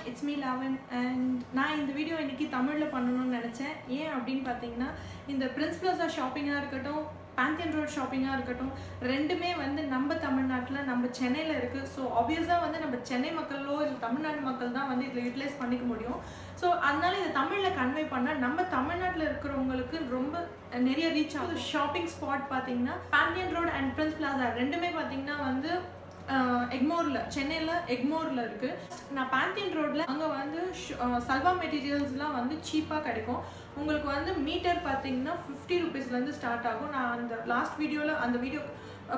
it's me Lavin and நான் இந்த video இன்னைக்கு தமிழ்ல பண்ணனும்னு நினைச்சேன். ஏன் அப்படினு பாத்தீங்கன்னா இந்த பிரின்ஸ் பிளாசா ஷாப்பிங்கா இருக்கட்டும், பாந்தியன் ரோட் ஷாப்பிங்கா இருக்கட்டும், ரெண்டுமே வந்து நம்ம தமிழ்நாட்டுல நம்ம சென்னையில இருக்கு. சோ ஆப்வியஸா வந்து நம்ம சென்னை மக்களோ இல்ல தமிழ்நாடு மக்கள் தான் வந்து இத யூட்டிலைஸ் பண்ணிக்க முடியும். சோ அதனால இத தமிழ்ல கன்வே பண்ணா நம்ம தமிழ்நாட்டுல இருக்கிறவங்களுக்கு ரொம்ப நிறைய ரீச் ஆகும். ஷாப்பிங் ஸ்பாட் பாத்தீங்கன்னா Pantheon road and Prince plaza ரெண்டுமே பாத்தீங்கன்னா வந்து எக்மோர்ல சென்னையில எக்மோர்ல இருக்கு. நான் பாந்தியன் ரோட்ல அங்க வந்து சல்வா மெட்டீரியல்ஸ்லாம் வந்து சீப்பா கிடைக்கும். உங்களுக்கு வந்து மீட்டர் பாத்தீங்கன்னா 50 ரூபீஸ்ல இருந்து ஸ்டார்ட் ஆகும். நான் அந்த லாஸ்ட் வீடியோல அந்த வீடியோ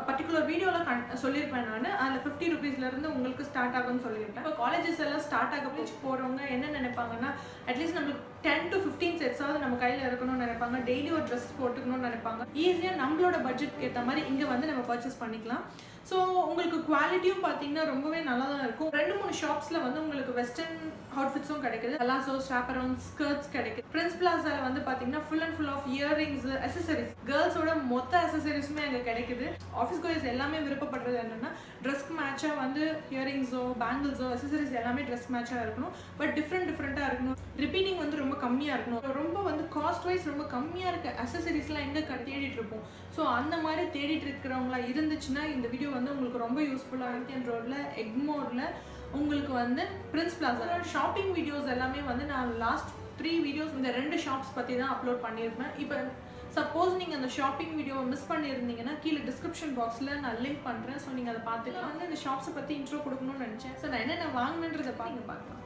பர்టిక్యులர் வீடியோல சொல்லிருப்பேன். நான் அதுல 50 ரூபீஸ்ல இருந்து உங்களுக்கு ஸ்டார்ட் ஆகும்னு சொல்லிருப்பேன். இப்போ காலேजेस எல்லாம் ஸ்டார்ட் ஆக போறவங்க என்ன நினைப்பாங்கன்னா அட்லீஸ்ட் நமக்கு 10 to 15 செட்ஸ் ஆவது நம்ம கையில இருக்கணும்னு நினைப்பாங்க. டெய்லி ஒரு Dress போட்டுக்கணும்னு நினைப்பாங்க. ஈஸியா நம்மளோட பட்ஜெட்க்கு ஏத்த மாதிரி இங்க வந்து நம்ம பர்ச்சேஸ் பண்ணிக்கலாம். சோ உங்களுக்கு குவாலிட்டியும் பாத்தீங்கன்னா ரொம்பவே நல்லா தான் இருக்கும். 2-3 ஷாப்ஸ்ல வந்து உங்களுக்கு வெஸ்டர்ன் அவுட்ஃபிட்ஸும் கிடைக்குது. பலாசோ, ஸ்ட்ராப் அரவுண்ட், ஸ்கர்ட்ஸ் கிடைக்குது. பிரின்ஸ் பிளாசால வந்து பாத்தீங்கன்னா full and full of earrings, accessories, கேர்ள்ஸோட மொத்த அக்சஸரீஸுமே அங்க கிடைக்குது. ஆஃபீஸ் கோயர்ஸ் எல்லாமே விருப்பப்படுறது என்னன்னா ட்ரெஸ்க்கு மேட்சா வந்து இயரிங்ஸோ, பேங்கிள்ஸோ, அக்சஸரீஸ் எல்லாமே ட்ரெஸ் மேட்சா இருக்கணும். பட் டிஃப்ரெண்டா இருக்கணும். ரிப்பீட்டிங் வந்து ரொம்ப கம்மியா இருக்கணும். ரொம்ப வந்து காஸ்ட் வைஸ் ரொம்ப கம்மியா இருக்க அக்சஸரீஸ்லாம் எங்க தேடிட்டு இருப்போம். ஸோ அந்த மாதிரி தேடிட்டு இருக்கிறவங்களா இருந்துச்சுன்னா இந்த வீடியோ வந்து உங்களுக்கு ரொம்ப யூஸ்ஃபுல்லாக பாந்தியன் ரோட்ல எக்மோர்ல உங்களுக்கு வந்து பிரின்ஸ் பிளாசா ஷாப்பிங் வீடியோஸ் எல்லாமே வந்து நான் லாஸ்ட் 3 வீடியோஸ் இந்த 2 ஷாப்ஸ் பற்றி தான் அப்லோட் பண்ணியிருப்பேன். இப்போ சப்போஸ் நீங்கள் அந்த ஷாப்பிங் வீடியோவை மிஸ் பண்ணியிருந்தீங்கன்னா கீழே டிஸ்கிரிப்ஷன் பாக்ஸில் நான் லிங்க் பண்ணுறேன். ஸோ நீங்கள் அதை பார்த்துக்கலாம். வந்து இந்த ஷாப்ஸை பற்றி இன்ட்ரோ கொடுக்கணும்னு நினச்சேன். ஸோ நான் என்னென்ன வாங்கினேன்றதை பார்க்கலாம்.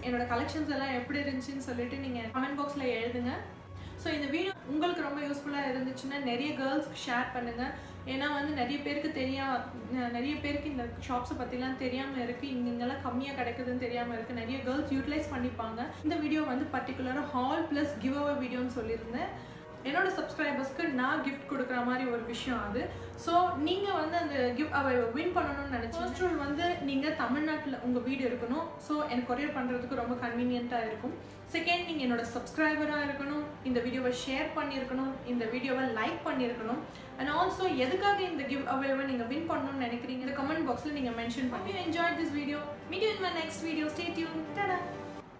என்னோட கலெக்ஷன்ஸ் எல்லாம் எப்படி இருந்துச்சுன்னு சொல்லிட்டு நீங்க கமெண்ட் பாக்ஸ்ல எழுதுங்க. ஸோ இந்த வீடியோ உங்களுக்கு ரொம்ப யூஸ்ஃபுல்லாக இருந்துச்சுன்னா நிறைய கேர்ள்ஸ்க்கு ஷேர் பண்ணுங்கள். ஏன்னா வந்து நிறைய பேருக்கு இந்த ஷாப்ஸை பற்றிலாம் தெரியாமல் இருக்குது. இங்கெல்லாம் கம்மியாக கிடைக்குதுன்னு தெரியாமல் இருக்குது. நிறைய கேர்ள்ஸ் யூட்டிலைஸ் பண்ணிப்பாங்க. இந்த வீடியோ வந்து பர்டிகுலராக ஹால் ப்ளஸ் கிவ் அவே வீடியோன்னு சொல்லியிருந்தேன். என்னோட சப்ஸ்கிரைபர்ஸ்க்கு நான் கிஃப்ட் கொடுக்குற மாதிரி ஒரு விஷயம் அது. ஸோ நீங்கள் வந்து அந்த கிஃப்ட் அவை வின் பண்ணணும்னு நினச்சேன். ஃபர்ஸ்ட் ரூல் வந்து நீங்கள் தமிழ்நாட்டில் உங்கள் வீடு இருக்கணும். ஸோ எனக்கு கொரியர் பண்ணுறதுக்கு ரொம்ப கன்வீனியண்ட்டாக இருக்கும். செகண்ட், நீங்கள் என்னோட சப்ஸ்கிரைபராக இருக்கணும். இந்த வீடியோவை ஷேர் பண்ணியிருக்கணும். இந்த வீடியோவை லைக் பண்ணியிருக்கணும். அண்ட் ஆல்சோ எதுக்காக இந்த கிவ் அவேவை நீங்கள் வின் பண்ணணும்னு நினைக்கிறீங்க இந்த கமெண்ட் பாக்ஸில் நீங்கள் மென்ஷன் பண்ணி. Enjoy this video. Meet you in my next video. Stay tune. Tata.